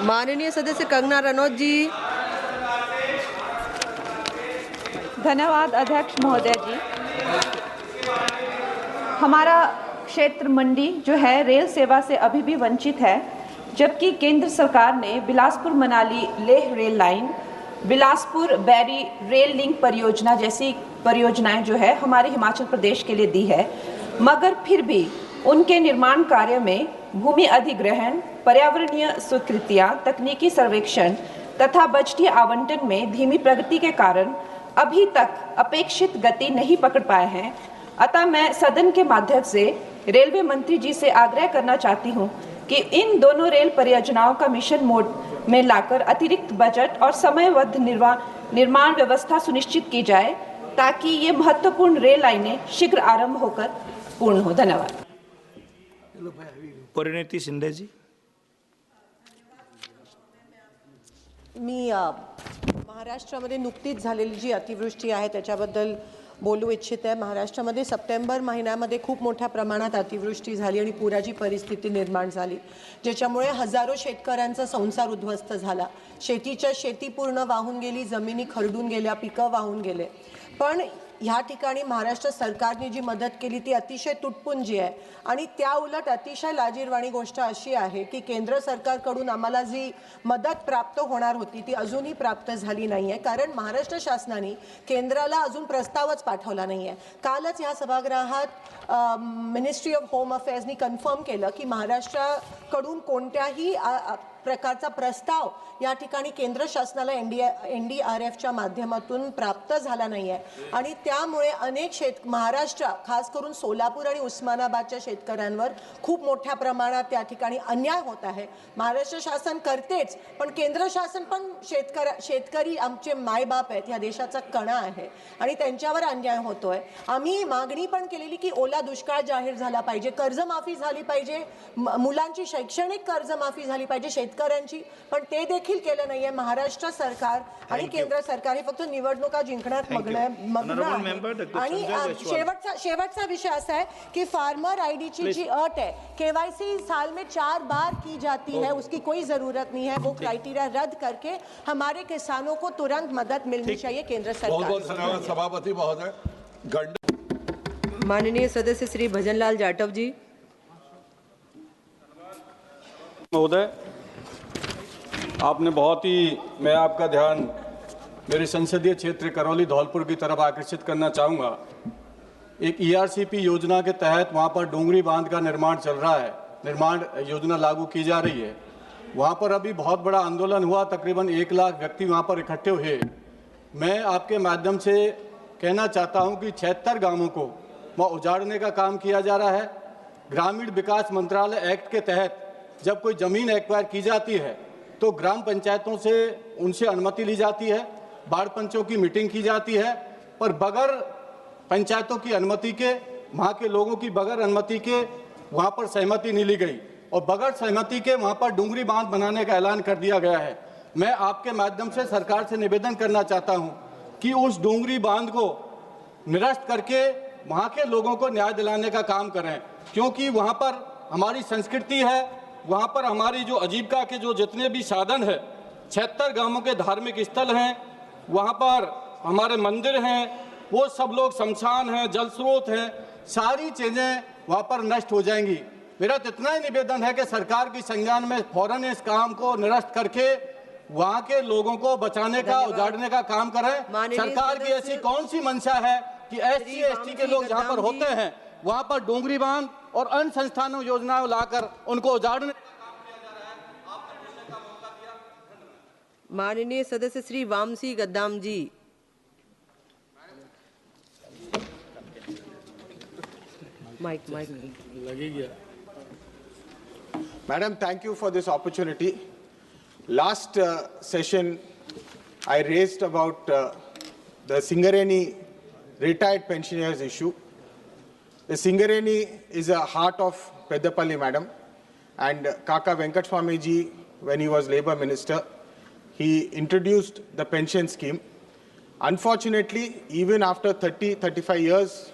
माननीय सदस्य कंगना रनौत जी। धन्यवाद अध्यक्ष महोदय जी। हमारा क्षेत्र मंडी जो है रेल सेवा से अभी भी वंचित है, जबकि केंद्र सरकार ने बिलासपुर मनाली लेह रेल लाइन, बिलासपुर बैरी रेल लिंक परियोजना जैसी परियोजनाएं जो है हमारे हिमाचल प्रदेश के लिए दी है, मगर फिर भी उनके निर्माण कार्य में भूमि अधिग्रहण, पर्यावरणीय स्वीकृतियां, तकनीकी सर्वेक्षण तथा बजटीय आवंटन में धीमी प्रगति के कारण अभी तक अपेक्षित गति नहीं पकड़ पाए हैं। अतः मैं सदन के माध्यम से रेलवे मंत्री जी से आग्रह करना चाहती हूं कि इन दोनों रेल परियोजनाओं का मिशन मोड में लाकर अतिरिक्त बजट और समयबद्ध निर्माण व्यवस्था सुनिश्चित की जाए, ताकि ये महत्वपूर्ण रेल लाइनें शीघ्र आरंभ होकर पूर्ण हो। धन्यवाद। परिणीती शिंदे जी। मी महाराष्ट्रामध्ये नुकतीच झालेली जी अतिवृष्टी आहे त्याच्याबद्दल बोलू इच्छित आहे। महाराष्ट्रामध्ये सप्टेंबर महिन्यामध्ये खूप मोठ्या प्रमाणात अतिवृष्टी झाली आणि पुराची परिस्थिती निर्माण झाली, ज्याच्यामुळे हजारो शेतकऱ्यांचा संसार उद्ध्वस्त झाला। शेती पूर्ण वाहून गेली, जमिनी खरडून गेल्या, पिकं वाहून गेले। पण ह्या ठिकाणी महाराष्ट्र सरकारने जी मदत केली ती अतिशय तुटपुंजी आहे आणि त्या उलट अतिशय लाजिरवाणी गोष्ट अशी आहे की केंद्र सरकारकडून आम्हाला जी मदत प्राप्त होणार होती ती अजूनही प्राप्त झाली नाही आहे, कारण महाराष्ट्र शासनाने केंद्राला अजून प्रस्तावच पाठवला नाही आहे। कालच ह्या सभागृहात मिनिस्ट्री ऑफ होम अफेअर्सनी कन्फर्म केलं की महाराष्ट्राकडून कोणत्याही प्रकारचा प्रस्ताव या ठिकाणी केंद्र शासनाला NDRFच्या माध्यमातून प्राप्त झाला नाही आहे आणि त्यामुळे अनेक महाराष्ट्र खास करून सोलापूर आणि उस्मानाबादच्या शेतकऱ्यांवर खूप मोठ्या प्रमाणात त्या ठिकाणी अन्याय होत आहे। महाराष्ट्र शासन करतेच, पण केंद्र शासन पण शेतकरी आमचे मायबाप आहेत, या देशाचा कणा आहे आणि त्यांच्यावर अन्याय होतोय। आम्ही मागणी पण केलेली की ओला दुष्काळ जाहीर झाला पाहिजे, कर्जमाफी झाली पाहिजे, मुलांची शैक्षणिक कर्जमाफी झाली पाहिजे शेतकऱ्यांची, पण ते देखील केलं नाहीये। महाराष्ट्र सरकार आणि केंद्र सरकार हे फक्त निवडणुका जिंकण्यात मग्न आहे। आणि शेवटचा विषय असा है कि फार्मर आईडी की जी अट है KYC साल में 4 बार की जाती है, उसकी कोई जरूरत नहीं है। वो क्राइटेरिया रद्द करके हमारे किसानों को तुरंत मदद मिलनी चाहिए केंद्र सरकार। बहुत धन्यवाद सभापति महोदय। माननीय सदस्य श्री भजनलाल जाटव जी। महोदय, आपने बहुत ही, मैं आपका ध्यान मेरे संसदीय क्षेत्र करौली धौलपुर की तरफ आकर्षित करना चाहूँगा। एक ERCP योजना के तहत वहाँ पर डोंगरी बांध का निर्माण चल रहा है, निर्माण योजना लागू की जा रही है। वहाँ पर अभी बहुत बड़ा आंदोलन हुआ, तकरीबन 1 लाख व्यक्ति वहाँ पर इकट्ठे हुए। मैं आपके माध्यम से कहना चाहता हूँ कि 76 गाँवों को वहाँ उजाड़ने का काम किया जा रहा है। ग्रामीण विकास मंत्रालय एक्ट के तहत जब कोई ज़मीन एक्वायर की जाती है तो ग्राम पंचायतों से उनसे अनुमति ली जाती है, बाढ़ पंचों की मीटिंग की जाती है, पर बगैर पंचायतों की अनुमति के, वहाँ के लोगों की बगैर अनुमति के वहाँ पर सहमति नहीं ली गई और बगैर सहमति के वहाँ पर डूंगरी बांध बनाने का ऐलान कर दिया गया है। मैं आपके माध्यम से सरकार से निवेदन करना चाहता हूँ कि उस डूंगरी बांध को निरस्त करके वहाँ के लोगों को न्याय दिलाने का काम करें, क्योंकि वहाँ पर हमारी संस्कृति है, वहाँ पर हमारी जो आजीविका के जो जितने भी साधन है, 76 गांवों के धार्मिक स्थल हैं, वहाँ पर हमारे मंदिर हैं, वो सब लोग शमशान हैं, जल स्रोत हैं, सारी चीज़ें वहाँ पर नष्ट हो जाएंगी। मेरा तो इतना ही निवेदन है कि सरकार की संज्ञान में फौरन इस काम को निरस्त करके वहाँ के लोगों को बचाने का, उजाड़ने का काम करें। सरकार की ऐसी कौन सी मंशा है कि SC ST के लोग जहाँ पर होते हैं वहाँ पर डोंगरी बांध और अन्य संस्थानों योजनाओं लाकर उनको उजाड़ने। माननीय सदस्य श्री वामसी गद्दाम जी। माइक लगी गया। Madam, thank you for this opportunity. Last session, I raised about the Singareni retired pensioners issue. The Singareni is a heart of Peddapalli, madam, and Kaka Venkat Swami ji, when he was Labour Minister, he introduced the pension scheme. Unfortunately, even after 30-35 years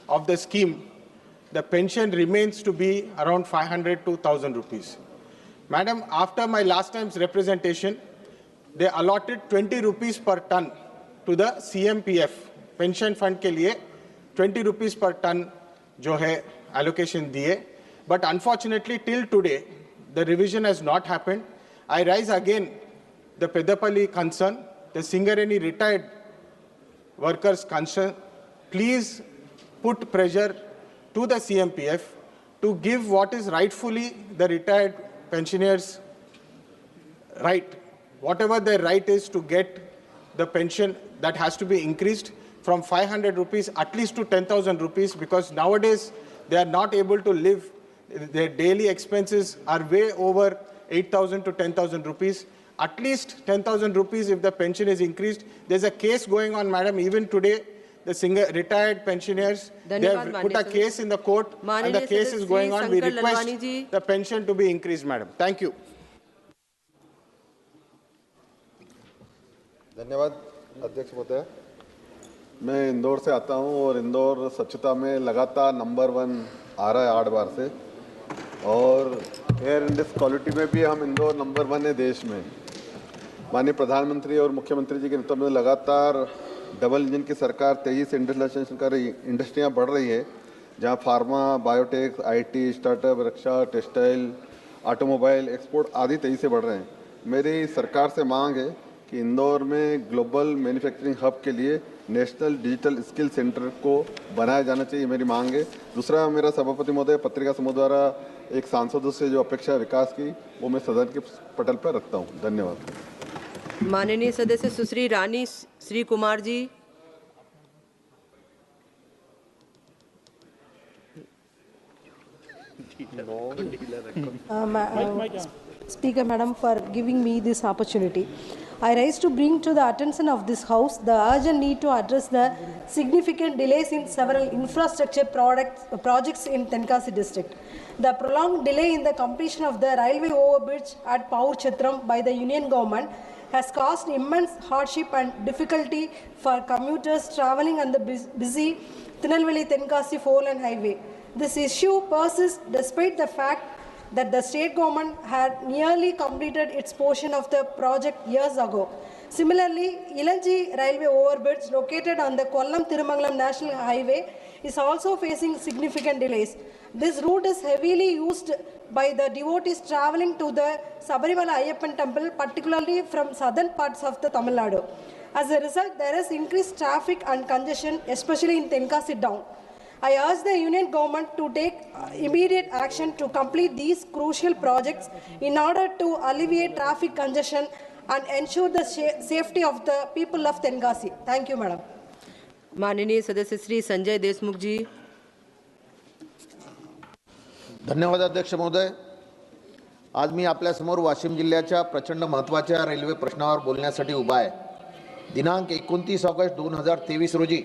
of the scheme, the pension remains to be around 500 to 1,000 rupees. Madam, after my last time's representation, they allotted 20 rupees per ton to the CMPF pension fund के लिए 20 rupees per ton जो है allocation दिए. But unfortunately, till today, the revision has not happened. I rise again the Pedapalli concern, the Singareni retired workers' concern. Please put pressure to the CMPF to give what is rightfully the retired pensioners' right. Whatever their right is to get the pension, that has to be increased from 500 rupees at least to 10,000 rupees, because nowadays they are not able to live. Their daily expenses are way over 8,000 to 10,000 rupees. At least 10,000 rupees if the pension is increased. There's a case going on, madam, even today. The retired pensioners, they have put a case in the court and the case is going on. We request the pension to be increased, madam. Thank you. धन्यवाद अध्यक्ष महोदय। मैं इंदौर से आता हूं और इंदौर स्वच्छता में लगातार नंबर 1 आ रहा है 8 बार से, और एयर इंडेक्स क्वालिटी में भी हम इंदौर नंबर 1 है देश में। माननीय प्रधानमंत्री और मुख्यमंत्री जी के नेतृत्व में लगातार डबल इंजन की सरकार तेजी से इंडस्ट्रियलाइजेशन कर रही, इंडस्ट्रियाँ बढ़ रही है, जहाँ pharma, biotech, IT, startup, Raksha, textile, automobile, export आदि तेजी से बढ़ रहे हैं। मेरी सरकार से मांग है कि इंदौर में ग्लोबल मैन्युफैक्चरिंग हब के लिए नेशनल डिजिटल स्किल सेंटर को बनाया जाना चाहिए, मेरी मांग है। दूसरा, मेरा सभापति महोदय पत्रिका समूह द्वारा एक सांसदों से जो अपेक्षा है विकास की, वो मैं सदन के पटल पर रखता हूँ। धन्यवाद। माननीय सदस्य सुश्री रानी Shri Kumar ji. Speaker Madam, for giving me this opportunity. I rise to bring to the attention of this House the urgent need to address the significant delays in several infrastructure projects in Tenkasi district. The prolonged delay in the completion of the railway overbridge at Paur Chitram by the Union government has caused immense hardship and difficulty for commuters travelling on the busy Tirunelveli-Tenkasi 4-lane highway. This issue persists despite the fact that the state government had nearly completed its portion of the project years ago. Similarly, Ilanji railway overbridge located on the Kollam-Tirumangalam National Highway is also facing significant delays. This route is heavily used by the devotees travelling to the Sabarimala Ayyappan temple, particularly from southern parts of the Tamil Nadu. As a result, there is increased traffic and congestion, especially in Tenkasi town. I urge the Union government to take immediate action to complete these crucial projects in order to alleviate traffic congestion and ensure the safety of the people of Tenkasi. Thank you, Madam. माननीय सदस्य श्री संजय देशमुख जी। धन्यवाद अध्यक्ष महोदय। आज मी आपल्यासमोर वाशिम जिल्ह्याच्या प्रचंड महत्त्वाच्या रेल्वे प्रश्नावर बोलण्यासाठी उभा आहे। दिनांक 29 ऑगस्ट 2023 रोजी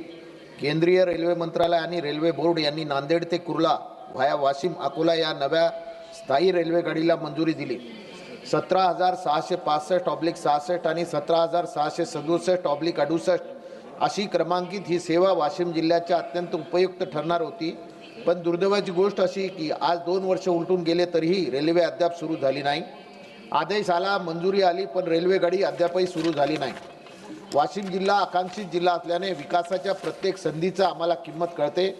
केंद्रीय रेल्वे मंत्रालय आणि रेल्वे बोर्ड यांनी नांदेड ते कुर्ला व्हाया वाशिम अकोला या नव्या स्थायी रेल्वे गाडीला मंजुरी दिली। 17,665/66 आणि 17,667/68 अशी क्रमांकित ही सेवा वाशिम जिल्ह्याच्या अत्यंत उपयुक्त ठरणार होती। पण दुर्दैवाची गोष्ट अशी की आज 2 वर्ष उलटून गेले तरीही रेल्वे अद्याप सुरू झाली नाही। आदेश आला, मंजुरी आली, पण रेल्वे गाडी अद्यापही सुरू झाली नाही। वाशिम जिल्हा आकांक्षित जिल्हा असल्याने विकासाच्या प्रत्येक संधीचा आम्हाला किंमत कळते।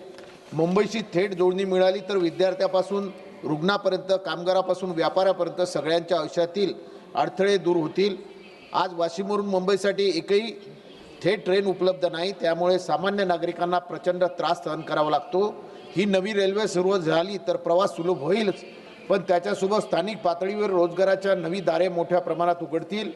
मुंबईशी थेट जोडणी मिळाली तर विद्यार्थ्यापासून रुग्णापर्यंत, कामगारापासून व्यापाऱ्यापर्यंत सगळ्यांच्या आयुष्यातील अडथळे दूर होतील। आज वाशिमवरून मुंबईसाठी एकही थेट ट्रेन उपलब्ध नाही, त्यामुळे सामान्य नागरिकांना प्रचंड त्रास सहन करावा लागतो। ही नवी रेल्वे सुरू झाली तर प्रवास सुलभ होईलच, पण त्याच्यासोबत स्थानिक पातळीवर रोजगाराच्या नवी दारे मोठ्या प्रमाणात उघडतील।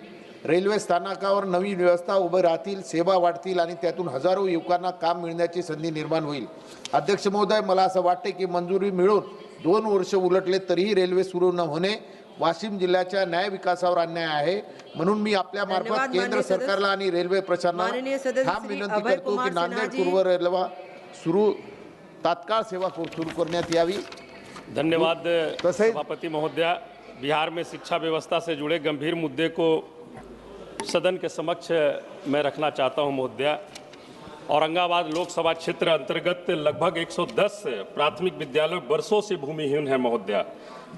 रेल्वे स्थानकावर नवी व्यवस्था उभे राहतील, सेवा वाढतील आणि त्यातून हजारो युवकांना काम मिळण्याची संधी निर्माण होईल। अध्यक्ष महोदय, मला असं वाटते की मंजुरी मिळून 2 वर्ष उलटले तरीही रेल्वे सुरू न होणे वाशिम जिल्ह्याच्या न्याय विकासावर अन्याय आहे। म्हणून मी आपल्या मार्फत केंद्र सरकारला आणि रेल्वे प्रशासनाला ठाम विनंती करतो की नांदेड कुर्ला रेल्वे सुरू तात्काळ सेवा सुरू करण्यात यावी। धन्यवाद सभापति महोदया। बिहार में शिक्षा व्यवस्था से जुड़े गंभीर मुद्दे को सदन के समक्ष मैं रखना चाहता हूं महोदया। औरंगाबाद लोकसभा क्षेत्र अंतर्गत लगभग 110 प्राथमिक विद्यालय वर्षों से भूमिहीन है महोदया,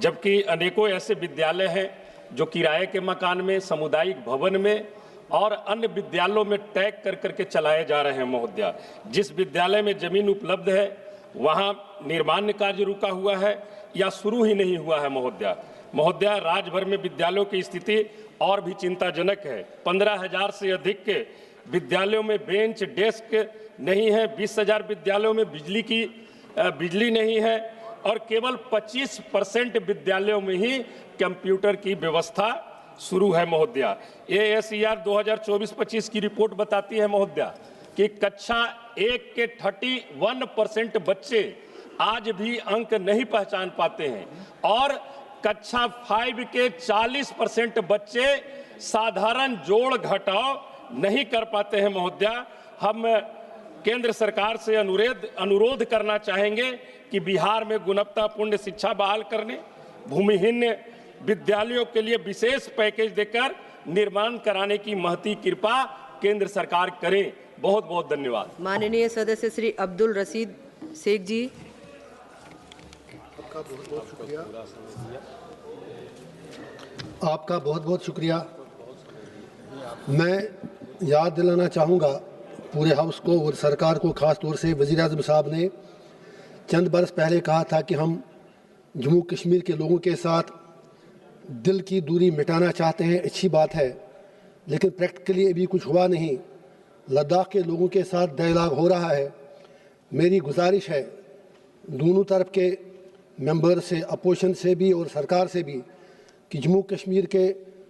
जबकि अनेकों ऐसे विद्यालय हैं जो किराए के मकान में, सामुदायिक भवन में और अन्य विद्यालयों में टैग कर करके चलाए जा रहे हैं महोदया। जिस विद्यालय में जमीन उपलब्ध है वहां निर्माण कार्य रुका हुआ है या शुरू ही नहीं हुआ है महोदया। राज्य भर में विद्यालयों की स्थिति और भी चिंताजनक है। 15,000 से अधिक के विद्यालयों में बेंच डेस्क नहीं है, 20,000 विद्यालयों में बिजली नहीं है और केवल 25% विद्यालयों में ही कंप्यूटर की व्यवस्था शुरू है महोदया। ASER 2024-25 की रिपोर्ट बताती है महोदया कि कक्षा 1 के 31% बच्चे आज भी अंक नहीं पहचान पाते हैं और कक्षा 5 के 40% बच्चे साधारण जोड़ घटाव नहीं कर पाते हैं महोदया। हम केंद्र सरकार से अनुरोध करना चाहेंगे कि बिहार में गुणवत्तापूर्ण शिक्षा बहाल करने, भूमिहीन विद्यालयों के लिए विशेष पैकेज देकर निर्माण कराने की महती कृपा केंद्र सरकार करे। बहुत बहुत धन्यवाद। माननीय सदस्य श्री अब्दुल रशीद शेख जी। आपका बहुत बहुत शुक्रिया। मैं याद दिलाना चाहूँगा पूरे हाउस को और सरकार को, ख़ास तौर से वज़ीर आज़म साहब ने चंद बरस पहले कहा था कि हम जम्मू कश्मीर के लोगों के साथ दिल की दूरी मिटाना चाहते हैं। अच्छी बात है, लेकिन प्रैक्टिकली अभी कुछ हुआ नहीं। लद्दाख के लोगों के साथ डायलॉग हो रहा है। मेरी गुजारिश है दोनों तरफ के मेंबर से, अपोजिशन से भी और सरकार से भी, कि जम्मू कश्मीर के